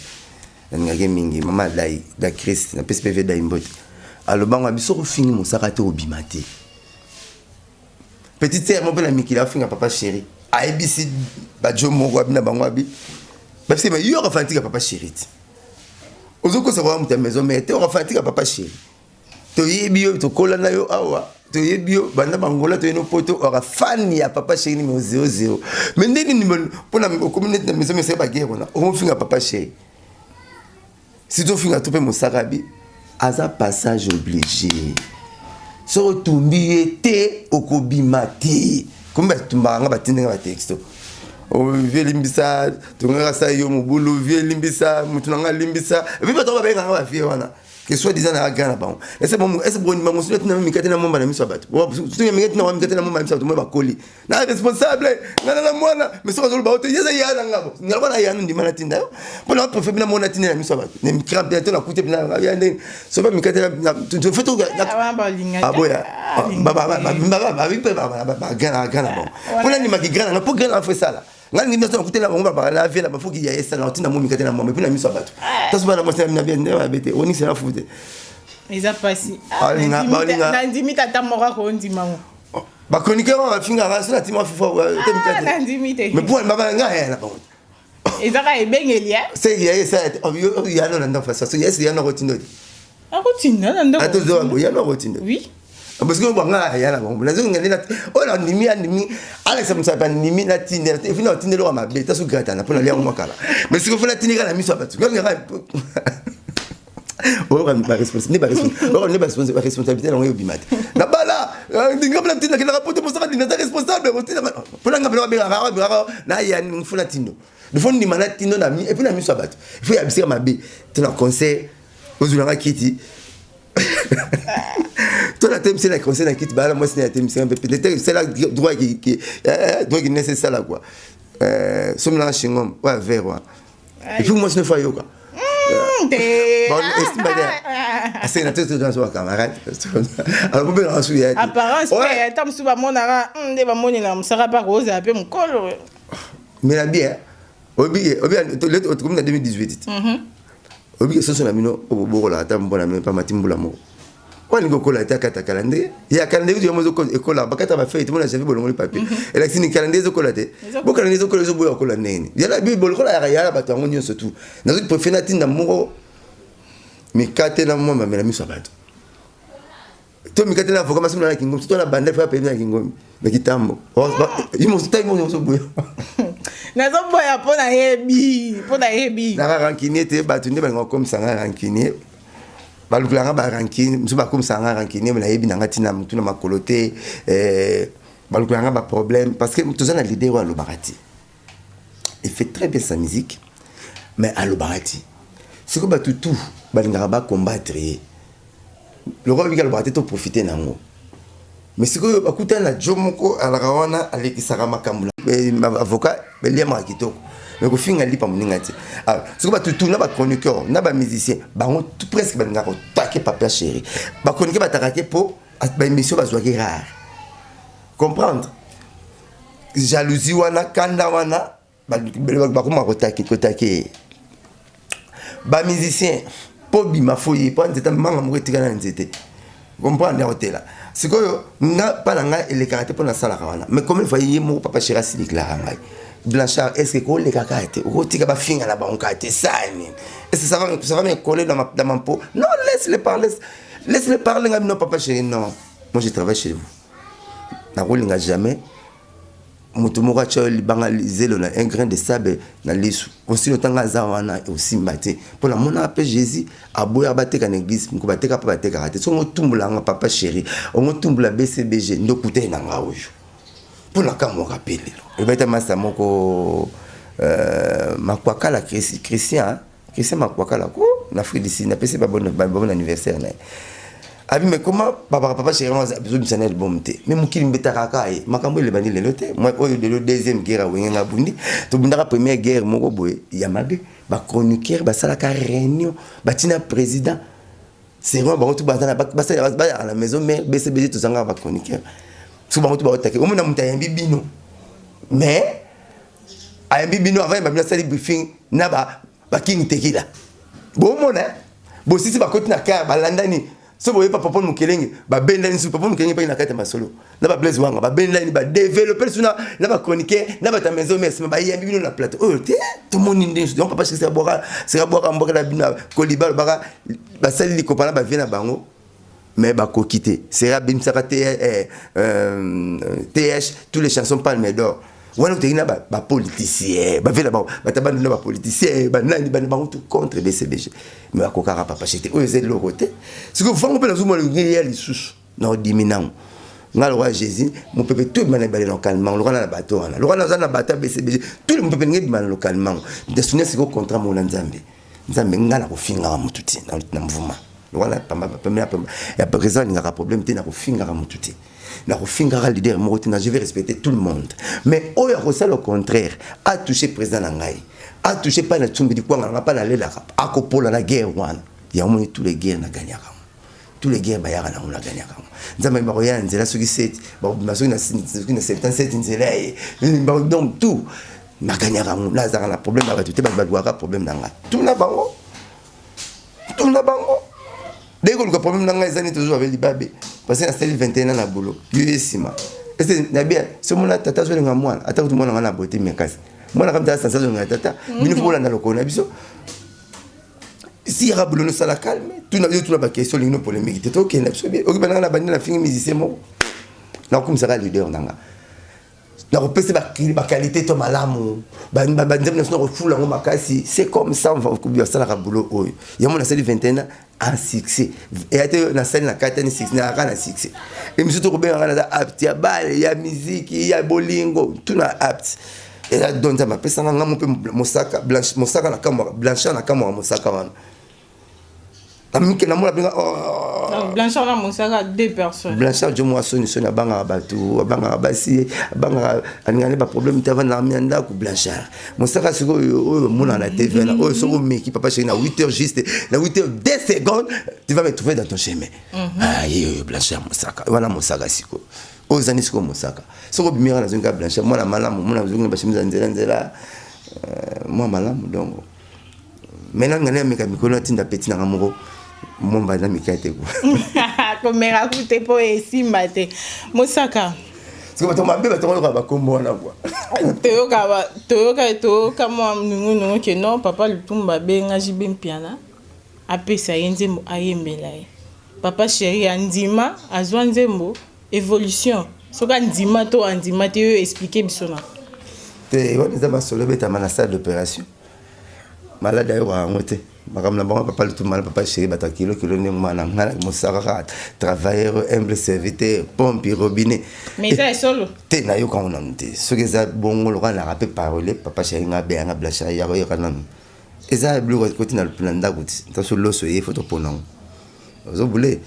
ngake mingi mama dai da Christ na PSPV da imbot alobango biso ko fini mosaka te obimate petite sœur mo pena mikila finga papa chéri ABC ba jo mo kwa bina bango abi ba se ma yo ka fantika papa chéri ozoko sa kwa muta maison mais te o fantika papa chéri to yebi yo to kola na yo awa to yebi yo banda bangola to eno poto o fan ya papa chéri numéro 00 mais ndeni ni pona communauté na maison mais c'est ba guerre na o finga papa chéri. Si tu fais un peu mon sarabi, à un passage obligé. Si tu es au kobimati, comme tu m'as dit dans le texte. Oh, vieux limbisa, tu m'as dit yo mobulu, vieux limbisa, mutunanga limbisa. Et puis tu vas bien faire wana. que soit disant na gana ba est-ce bon ma monsieur na mikate na momba na miso bato tu na mikate na mikate na momba na miso bato ba koli na responsable na mwana mais so zo ba ote yeza yana ngabo ngalo na yana ndi mana tinda pour la préfet na mona tinda na miso bato ne mikra bientôt na coûter na ya ndeni so ba mikate na tu fais tout ah boya ba gana bon pour la ni makigana na pour gana fait ça là ngal ngi nato kutela bango ba la vie la ba foki ya esa na tina mo mikate na mo mais puis na miso bato taso ba na mo na bien na bete oni c'est la foute eza pasi na ndimi tata moko ko ndima ngo ba chroniqueur va finga va sur la tima fofo te mikate na ndimi te mais pour ba nga ya la bango eza ka ebengeli ya c'est ya esa ya no na fa ça yes ya no rotindo rotindo na ndo ato ya no rotindo oui parce que bon nga ya la bango la zonga na o la ndimi Alex Musa pa ndimi na tinde fina tinde lo ma beta su grata na pona lia mo kala mais ce que faut la tinde kana miso batu nga oh ba responsabilité na yo bimate na bala ndinga bla tinde kana rapporter mo sa ndina responsable pona nga bla ba na ya ni funa tindo de fond ni mana tindo na mi et puis na miso batu il faut y abisser ma bé tu na conseil aux ulanga kiti toi la thème c'est la conseil na kiti bala moi c'est la thème c'est un peu peut-être c'est la droit qui droit qui nécessaire là quoi somme là chingom ouais vers ouais et puis moi c'est ne fa yo quoi bon estime pas c'est la tête dans son camarade alors on peut en souiller apparence ouais tam suba monara nde ba monina musara pa rose ape mukolo mais la bien obi comme en 2018 obi so na mino oboko la tam bona même pas matimbula mo wani gokola ta kata calendrier ya calendrier yo mozo ekola bakata ba fête mona javi bolongo le papier et la sini calendrier zo kolate bo calendrier zo kola zo boya kola nene ya la bible kola ya la bato ngonyo surtout na zo préfet tinda mo mikate na mo mamela miso bato to mikate na voka masimo na kingom to na bande fa pe na kingom na kitambo imo stai mo zo boya na zo boya pona hebi na rankini te bato nde ba ngom sanga rankini balukulanga ba rankini mso ba comme sanga rankini na yebi nanga tina mtu na makolote balukulanga ba problème parce que tous na l'idée wa lo barati il fait très bien sa musique mais à lo barati ce que ba tout balinga ba combattre le roi bika lo barati to profiter nango mais ce que bakuta na jomoko ala rawana alekisaka makambula avocat belia makitoko mais ko finga lipa muninga ti alors ce que ba tout na ba chroniqueur na ba musicien bango tout presque balinga ko taquer papa chéri ba chroniqueur ba taraquer pour ba émission ba zoaki rare comprendre jalousie wana kanda wana ba kuma ko taquer ba musicien po bima foyi po nzeta manga mo tika na nzete comprendre hôtel là c'est que nga pas nga et les caractères pour la salle wana mais comme il faut y mo papa chéri si déclare ngai Blanchard, est-ce que les cacahuètes, ou tu vas finir là-bas, on va te ça, est-ce que ça va me coller dans ma peau? Non, laisse-les parler, non, papa chéri, non. Moi, je travaille chez vous. Na roulinga jamais. Mutumura choli bangaliser un grain de sable na lisu. Aussi le temps gazawana aussi maté. Pour la mona appelle Jésus, aboya bateka na église, mko bateka pa bateka raté. So mo tumbula nga papa chéri, on tumbula BCBG, ndo kuté na nga oyo. Pour la cam rappelé et beta masa moko makwakala Christian makwakala ko na Afrique d'ici na pese ba bon anniversaire na abi mais comment papa chéri on a besoin de sanel bomte mais mukili mbeta kaka e makambo le bani le lote moi oyo de la deuxième guerre wenga bundi to bundaka première guerre moko boye ya mabe ba chroniqueur ba sala ka réunion ba tina président c'est vraiment ba tout ba à la maison mais BCBG tout sanga ba chroniqueur souvent tu vas attaquer au moins na yambi bino mais ayambi bino avant ba sali briefing na ba king tequila bon mona bo sisi ba koti na ka ba landani so boye papa pon mukelenge ba bendani su papa mukelenge pa na kata masolo na ba blaze wanga ba bendani ba développer suna na ba chroniquer na ba ta maison mais ba yambi bino na plateau oh te tout le monde ndé donc papa c'est boire mboka na bino kolibal ba sali likopa na ba vient na bango mais bah quitter c'est Bim Sarate TH toutes les chansons Palme d'Or voilà tu as ba politicien ba vela ba tabana ba politicien ba nani ba tout contre BCBG mais akokara papa j'étais aux aides le côté ce que vous faites on peut la zoom le lisusu non diminant ngalo wa Jésus mon peuple tout mané balé localement le roi na bateau na le roi na bateau BCBG tout le peuple ngi mané localement de souvenir c'est contrat mon nzambe ngala ko finga mututi na mouvement voilà ya président ngaka problème te na kofingaka mutu te na kofingaka leader moko te na je vais respecter tout le monde mais oyo akosa le contraire a touché président na ngai a touché pas na tsumbi di kwanga na pas na lelaka akopola na guerre wana ya moni tous les guerres na gagnaka tous les guerres bayaka na on a gagné quand nzamba ba koya nzela soki 7 ba masoki na 77 nzela ba donc tout na gagné quand là za na problème ba tout te ba doaka problème na nga tout na bango dès que le problème na nga ezani toujours avec libabe parce que na style 21 na boulot yesima est na bien ce moment tata zo nga mwana ata tout mwana na beauté mekasi mwana comme ça ça zo nga tata bino faut la na lokona biso si il y a boulot ça la calme tout la question les polémiques tout OK na bien OK bana na bandi na fingi musicien mo na comme ça le leader nanga na repese ba qualité to malamu ba nzembe na sino fula ngo makasi c'est comme ça on va kubia ça la boulot oyo ya mon série 21 en succès et a été na scène na 4 6 na kana succès et monsieur to bien na apte ya bal ya musique ya bolingo tout na apte et là donc ça m'a pesa nga mo pe mosaka na kamwa blanchard na kamwa mosaka wana amike na mola benga Blanchard na mosaka deux personnes Blanchard jo mo soni soni abanga batu abanga basi abanga aningane ba problème tava na mianda ku Blanchard mosaka siko oyo mona na TV na oyo soko meki papa chéri na 8h juste na 8h 2 secondes tu vas me trouver dans ton chemin ah yo Blanchard mosaka wana mosaka siko oyo zani siko mosaka soko bimira na zonga Blanchard mona malamu mona zonga bashimiza nzela moi malamu donc maintenant ngane meka mikolo tinda petit na ngamoko momba na mikate ko komera kute po esimba te mosaka siko to mabe bato ba kombo na kwa toyoka mwa nungu ke non papa Lutumba benga jibe mpiana apesa ye nzembo ayembela ye papa chéri andima azwa nzembo évolution soka ndima to andima te yo expliquer bisona te wani za basolo beta na salle d'opération malade ayo wa ngote makamna bango papa Lutumba papa chéri bata kilo ne mwana ngana mosaka travailleur humble serviteur pompe robinet mais ça est solo te na yo quand on amte ce que ça bongo lo kana rapé parler papa chéri nga be nga blasha ya yo kana eza blue côté na le plan d'agout ta sur l'osso et photo ponang ozo boulé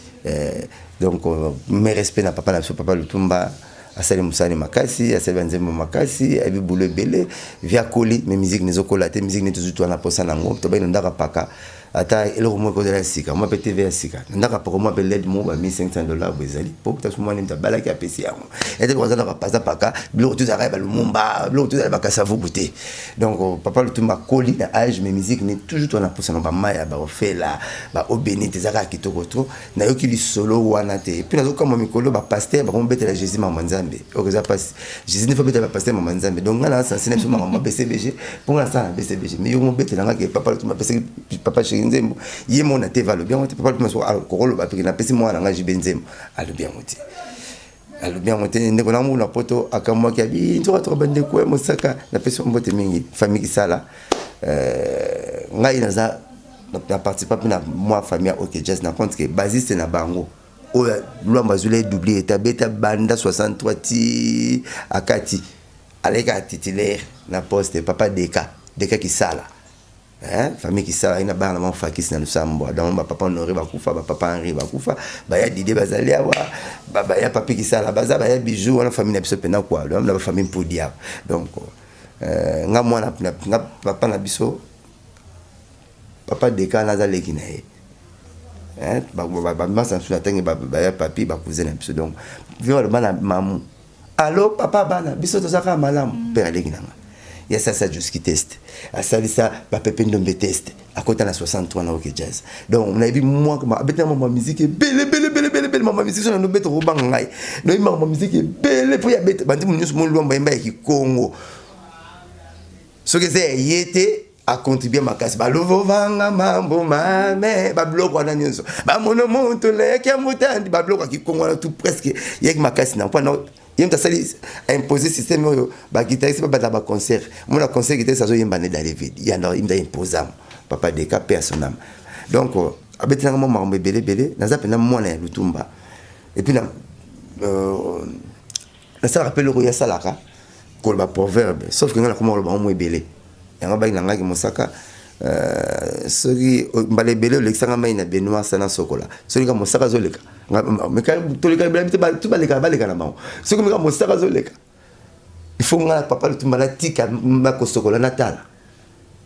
donc mes respects na papa Lutumba asali musani makasi asali nzembo makasi abi boulot belé via colis mes musique nezo colate musique nezo tout na posa nango to ba ndaka paka ata eloko moko de la sika moi pe TV sika ndaka paka moi pe led mo ba $1500 bezali pour ta suma nta balaki apesi yango et de kozana ba pasa paka bilo tout arrêt ba lumumba bilo tout ba kasavo bouté donc papa Lutumba colis na âge mes musique ne toujours tout na posa na ba maya ba ofela ba obeni tezaka kitoko to na yoki li solo wana te puis nazo kama mikolo ba pasteur ba ko betela Jésus mama nzambe okoza passe Jésus ne faut betela pasteur mama nzambe donc ngana sensible sur mama BCBG pour ngana ça BCBG mais yo mo betela ngaka papa Lutumba papa chéri nzembo ye mona te va le bien papa Lutumba so kokolo ba pekina pesi mwana nga jibe nzembo alo bien moté ndeko na mu na poto akamwa ki abi nzo to bande ko mosaka na pesi mbote mingi famille kisala ngai naza na participer na moi famille OK Jazz na compte que basiste na bango o lwamba zule doublé tabeta banda 63 ti akati aleka titulaire na poste papa Deka kisala famille kisala ina bana ma fakis na lusambo dans ba papa Honoré bakufa ba papa Henri bakufa ba ya Dide bazali awa ba ya papi kisala baza ba ya bijou na famille na biso pena kwa na ba famille podia donc nga mwana nga papa na biso papa Deka na zaleki na ye ba masa sur la tenge ba ya papi ba cousin na biso donc vio bana mamu allo papa bana biso to zaka malamu père aleki nanga ya ça jusqu'à test à ça ba pepe ndombe test à côté na 63 na OK Jazz donc on a vu moi ma beta ma musique belle ma musique na ndombe to banga ngai no ma musique belle pour ya beta bandi munyo mo lomba yamba ki Congo ce que c'est yete a contribué makasi ba lovo vanga mambo mame ba bloko wana nyonso ba mono monto le ki amutandi ba bloko ki Congo na tout presque yek makasi na point yem ta sali imposer système yo ba guitariste ba ba concert mon concert guitariste ça zo yemba ne d'aller vide ya na imda imposam papa Deka personnel donc abetina mo mambo belé na zape na mwana Lutumba et puis na ça rappelle le ya salaka ko ba proverbe sauf que ngala ko mo ba mo belé ya ba nganga ki mosaka soki balebele olekisanga mai na Benoît sana sokola soki ka mosaka zoleka meka toleka tu baleka na bango soki meka mosaka zoleka il faut nga papa le tumbala tika mako sokola natala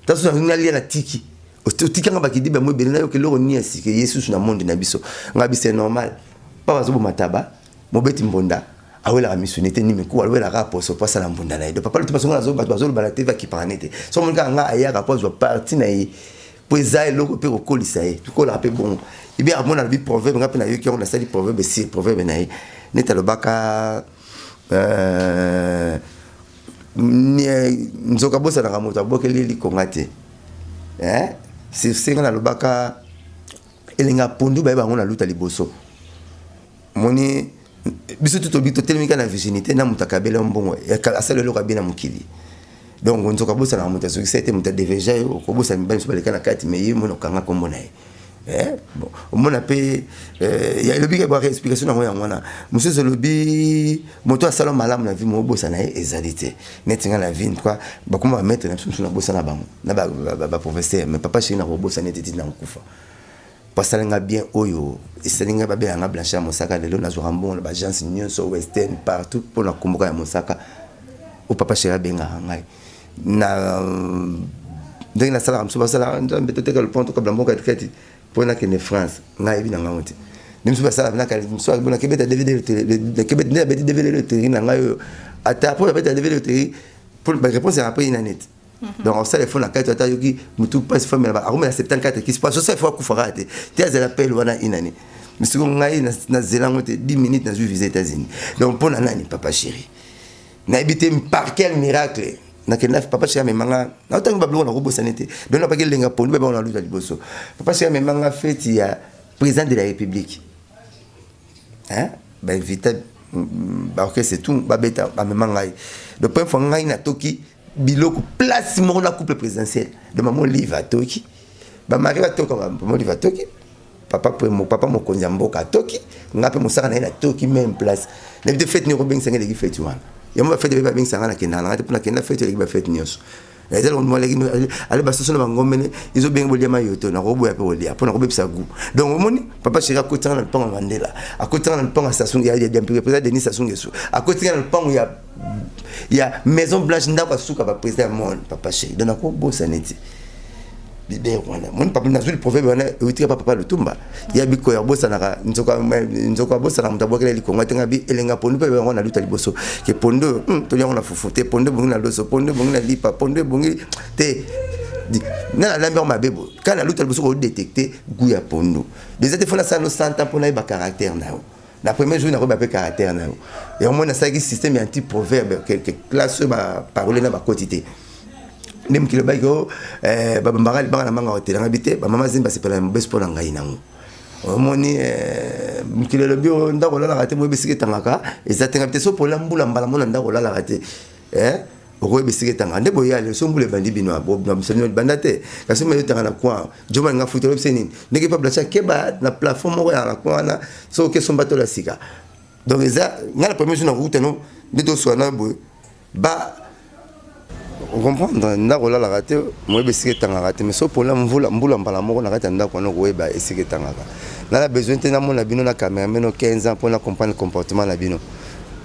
taso na lia na tiki otika nga bakidi ba mo bele na yo ke loro ni asike Yesu na monde na biso nga bise normal papa zo mataba mo beti mbonda awela missionité ni meku awela rapport so pasa na mbonda na ido papa le tumbala zo bazo balate va ki panete so mo nga aya rapport zo parti na yi poeza eloko pe kokolisa ye tukola pe bon ibi amona na bi proverbe nga pe na yo ki on a sali proverbe si proverbe na yi neta lo baka nzoka bosa na moto abokeli likongate c'est singa na lobaka elinga pondu ba bango na luta liboso moni biso tout obito telemika na virginité na mutakabela mbongo asala lelo kabina mukili donc nzoka bosa na moto so c'était muta deveja ko bosa mbani so baleka na kati mais mono kanga kombo na bon on a pe ya lobi ka explication na moya ngwana monsieur ce lobi moto asala malamu na vie mo bosa na ezalité netinga na vie quoi ba kuma mettre na susu na bosa na bango na ba professeur mais papa chez na bosa netiti na kufa pasalenga bien oyo esalinga ba be nga blanchard mosaka lelo na zo mbongo ba agence nyonso western partout pour na kumbuka ya mosaka o papa chez benga ngai na ndenge na sala mso basala ndombe toteka le pont ko blamboka tikati pona que ne France ngai bi na ngauti nimso basala na kali mso bona kebeta DVD le kebeta ne beti DVD le terrain na ngai ata pour beta DVD le terrain pour ba réponse après une net donc on sait les fonds na kati ata yoki mutu pas femme na ba na 74 qui se passe ça fois kufara te tia appel wana inani misigo ngai na zelangote 10 minutes na visa États-Unis donc pona nani papa chéri na habité par quel miracle na kena papa chéri memanga na otangi bablo na robo sanité donc na pas quel lenga pondu ba na luta liboso papa chéri memanga fête ya président de la République ba invité ba ok c'est tout ba beta ba memanga le point fo ngai na toki biloko place mo na couple présidentiel de maman livre à toki ba mari ba toka maman livre à toki papa mo konza mboka toki ngape musaka na toki même place na de fête ni robin sanga de fête wana ya mo fête ba bing sanga na kenda na ngate na kenda fête ba fête nyos na zelo mo legi ale ba soso na ngomene izo bing bolia mayoto na robo ya pe olia pona ko bepisa gu donc omoni papa chéri akotana na panga Mandela akotana na panga station ya président Denis Sassou Nguesso akotana na panga ya Maison Blanche ndako asuka ba président monde papa chéri donc ako bosa neti bibé wana mon papa na zuli proverbe wana utika papa le tumba ya biko ya bosa na nzoka bosa na mtabwa kele likonga tenga bi elenga pondu pe wana luta liboso ke pondo to ya wana fufuté pondo bongi na loso pondo bongi na lipa pondo bongi te na la mère mabebo kana luta liboso ko détecter goût ya pondo les autres fona ça no santa pona ba caractère nao la première jour na ba caractère nao et au moins na ça système anti proverbe que classe ba parler na ba quotité nem kilo baiko ba mbagali banga na manga hotel ngabite ba mama zimba sepela mbespo na ngai nango omoni mukilo lo bio ndako la rate mo besike tangaka ezatenga bite so pola mbula mbala mona ndako la rate oko besike tanga ndebo yale so mbule bandi bino abo na msenyo bandate kasi me tanga na kwa joma nga futo lobseni ndeke pa blacha keba na plafond mo ya la kwa na so ke sombato la sika donc eza ngala premier jour na route no ndito so na bo ba on comprend ndako la raté moi besike tanga raté mais so pour la mbula mbala moko na raté ndako na ko ba esike tanga na la besoin te na mona bino na caméra meno 15 ans pour na comprendre le comportement na bino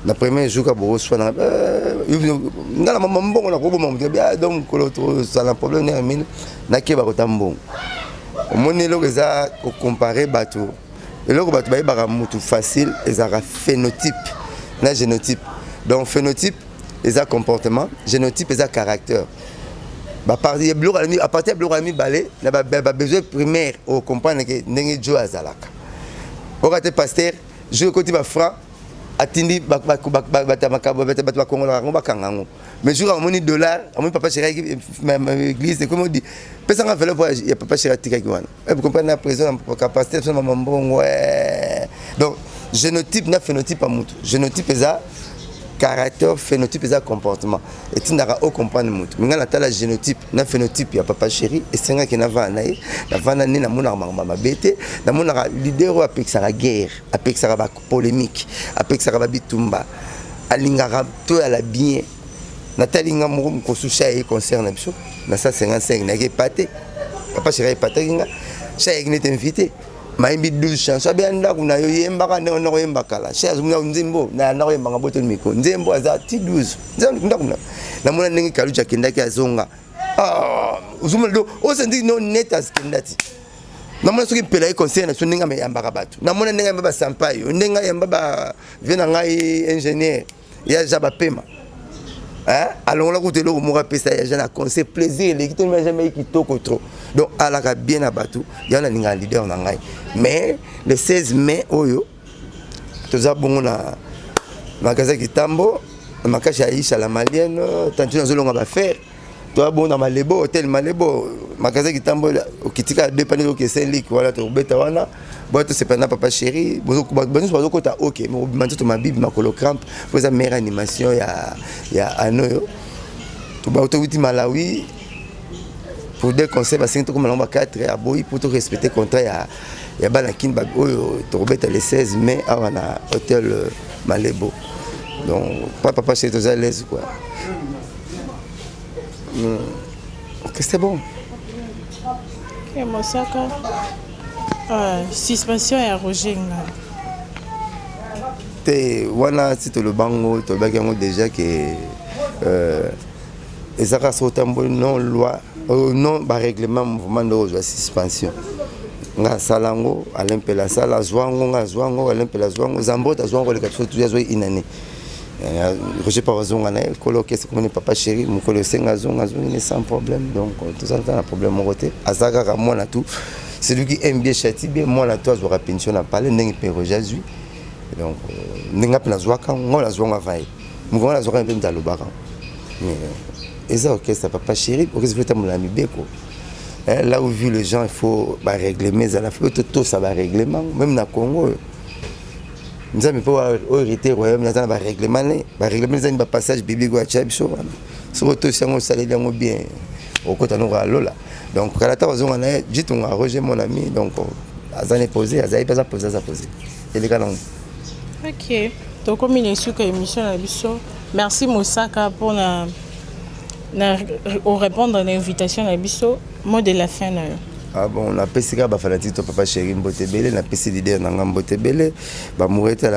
la premier jour ka bo so na ngala mama mbongo na ko bo mamu bien donc ko l'autre ça la problème na mine na ke ba ko tambongo omoni lo eza ko comparer bato eloko bato ba ibara mutu facile ezara phénotype na génotype donc phénotype eza comportement génotype eza caractère ba parti à partir de blorami balé na ba besoin primaire au comprendre que ndenge jo azalaka okate pasteur je côté ba fra atindi ba tamakabo ba kongola ngo bakangango mais jour amoni dollar amoni papa chéri église comme on dit pesa nga velo pour ya papa chéri tika kiwana vous comprenez la présence pasteur so mama mbongo ouais donc génotype na phénotype amutu génotype eza caractère phénotype et comportement et tu n'auras au comprendre mutu mais ngala tala génotype na phénotype ya papa chéri et senga ki na vana ni na mona mama bete na mona leader apexa la guerre apexa ba polémique apexa ba bitumba alinga to à la bien na talinga mo ko susha et concerne biso na ça 55 na ke paté papa chéri pataki nga chéri n'était invité mayimbi 12 chansons abenda kuna yo yembaka ne ono yembaka la chéri muna nzimbo na na yembanga boto miko nzembo aza ti 12 nzambo kuna na mona ndenge kalucha kendaki azonga uzumelo osendi no net as kendati na mona soki pela e conseil na soninga me yambaka batu na mona ndenge yamba sampayo ndenge yamba ba vena ngai ingénieur ya jaba pema alors là côté lo mo rapesa ya jana conseil plaisir les qui ne jamais kitoko trop donc alaka bien abatu ya na ninga leader na ngai mais le 16 mai oyo toza bongo na magasin kitambo makasha Aisha la malienne tantu na zolonga ba faire toi bon dans Malebo hôtel Malebo magasin kitambo okitika dépendre au Saint-Luc voilà to beta wana boto c'est pendant papa chéri bozo kota OK mais manzo to ma bible makolo cramp pour sa meilleure animation ya anoyo to ba to wuti Malawi pour des conseils ba 5 comme lamba 4 à boy pour te respecter contrat ya banakin ba oyo to beta le 16 mai à wana hôtel Malebo donc papa chéri to à l'aise quoi. Ok, c'est bon. Ok, Mosaka. Suspension et Roger. Voilà, c'est le bango, tu as déjà que les arras sont non loi, non règlement mouvement de suspension. Nga salango, alimpela sala zwango, nga zwango, alimpela zwango, zambo, ta zwango, les 4 choses, tout ça, une année. Roger Parazon a coloqué ce comme papa chéri mon collègue Sengazon sans problème donc tout ça a un problème mon côté Azaka moi là tout c'est lui qui aime bien châti bien moi là toi j'aurai pension à parler n'eng père Jésus donc n'enga pena zwaka on la zwanga vai mon la zwaka un peu dans le baran et ça OK ça papa chéri pour que je fais mon ami beko là où vu les gens il faut régler mais à la fois tout ça va règlement même dans Congo nous avons pas hérité royaume dans un règlement dans un passage biblique à Tchabcho surtout si on s'allait bien au côté de Lola donc quand la table on a dit on a Roger mon ami donc ça n'est posé ça n'est pas posé et les gars OK donc comme il est sûr que l'émission la biso merci Mosaka pour répondre à l'invitation la biso mot de la fin. Ah bon, on a passé à Bafalatito Papa Chéri Mbotebele, on a passé l'idée dans Mbotebele, bah mourir à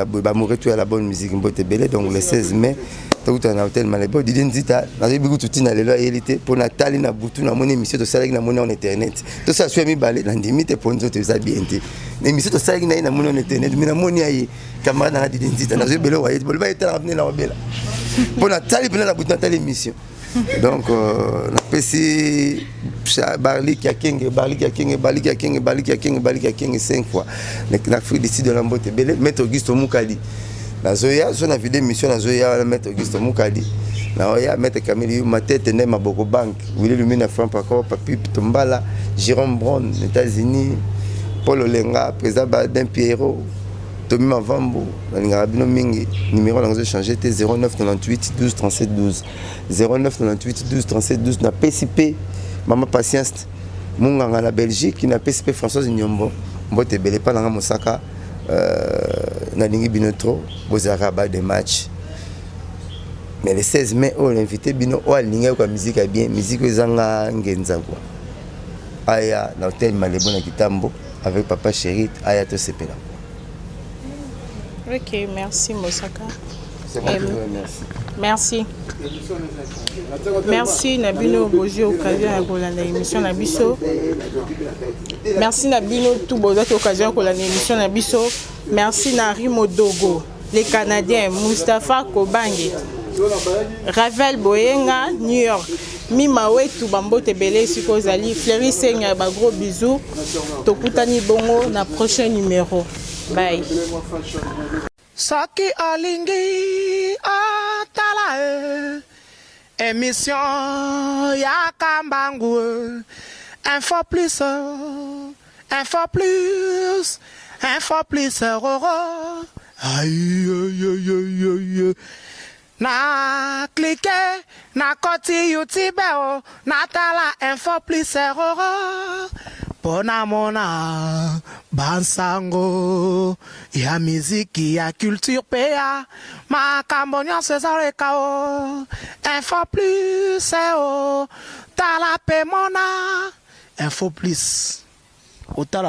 la bonne musique Mbotebele, donc le 16 mai, tout un hôtel Malebo, d'identité, dans les bouts tout in à l'éloyalité, pour Nathalie na Boutou, na mon émission de Salag na mon en internet. Tout ça, je suis mis balé, dans limite pour nous autres, ça bien été. L'émission de Salag na mon en internet, mais na mon yaï, camarade dans l'identité, dans le bélo, il va être ramené là au béla. Pour Nathalie, pour la Boutou, Nathalie émission. Donc, on a passé Barli qui a 5 fois. L'Afrique décide de l'emboîter. Maître Auguste Moukali. La Zoya, on a vu des missions à Zoya, Maître Auguste Moukali. La Zoya, Maître Camille, ma tête n'est ma Boko Bank. Willy Lumina Franck Paco, Papi Tombala, Jérôme Brown, États-Unis, Paul Olenga, président Baden Pierrot. Tommy Mavambo, numéro là, changé, 09 98 12 37 12. 09 98 12 37 12. Na PCP, Maman Patience, Munganga la Belgique, qui n'a PCP Françoise Nyombo, Mbote Bele, pas dans Mosaka, Nalingi Binotro, Bozaraba des matchs. Mais le 16 mai, on l'invité Bino, on a ligné quoi musique à bien, musique aux Zanga Ngenza quoi. Aya, dans l'hôtel Malebo na Kitambo, avec Papa Chéri, Aya to Sepela. OK, merci Mosaka. C'est bon, merci. Merci Nabino Boji occasion pour l'émission Nabiso. Merci Nabino tout Boji occasion pour l'émission Nabiso. Merci Nari Modogo, les Canadiens, Mustapha Kobange, Ravel Boyenga, New York. Mimawe tout bambo tebele sikozali Fleury Senya ba gros bisous. Tokutani bongo na prochain numéro. Bye. Saki Olingi Atala émission ya Kambangu info plus roro aïe aïe aïe aïe na cliquer na koti YouTube na tala info plus roro pona mona bansango ya miziki ya culture pea makambonyo cesare kao info plus tala pe mona Info Plus. Otala.